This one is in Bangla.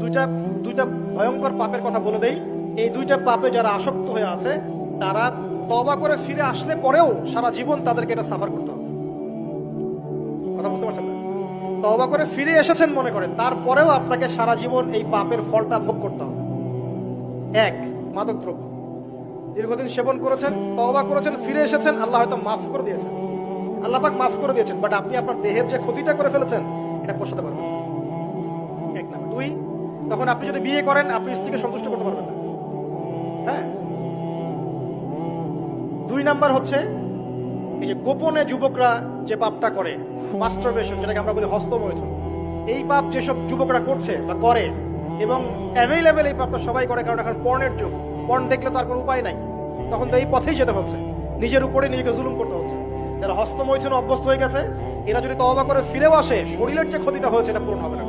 দুইটা দুইটা ভয়ঙ্কর পাপের কথা বলে দেই। এই দুইটা পাপে যারা আসক্ত হয়ে আছে তারা তওবা করে ফিরে আসলে পরেও সারা জীবন তাদেরকে এটা সাফার করতে হবে। কথা বুঝতে পারছেন না? তওবা করে ফিরে এসেছেন মনে করেন, তারপরেও আপনাকে সারা জীবন এই পাপের ফলটা ভোগ করতে হবে। এক, মাদকদ্রব্য। দীর্ঘদিন সেবন করেছেন, তওবা করেছেন, ফিরে এসেছেন, আল্লাহ হয়তো মাফ করে দিয়েছেন, আল্লাহ পাক মাফ করে দিয়েছেন, বাট আপনি আপনার দেহের যে ক্ষতিটা করে ফেলেছেন এটা পোষাতে পারবেন না। এক না। দুই, তখন আপনি যদি বিয়ে করেন আপনি স্ত্রীকে সন্তুষ্ট করতে পারবেন না। হ্যাঁ। দুই নাম্বার হচ্ছে এই যে গোপনে যুবকরা যে পাপটা করে, মাস্টারবেশন, যেটাকে আমরা বলি হস্তমৈথুন, এই পাপ যেসব যুবকরা করছে বা করে, এবং অ্যাভেলেবেল এই পাপটা সবাই করে, কারণ এখন পর্নের যুগ, পর্ন দেখলে তার কোনো উপায় নাই, তখন তো এই পথেই যেতে হচ্ছে, নিজের উপরে নিজেকে জুলুম করতে হচ্ছে। যারা হস্তমৈথুনে অভ্যস্ত হয়ে গেছে এরা যদি তওবা করে ফিরেও আসে, শরীরের যে ক্ষতিটা হয়েছে এটা পূরণ হবে না।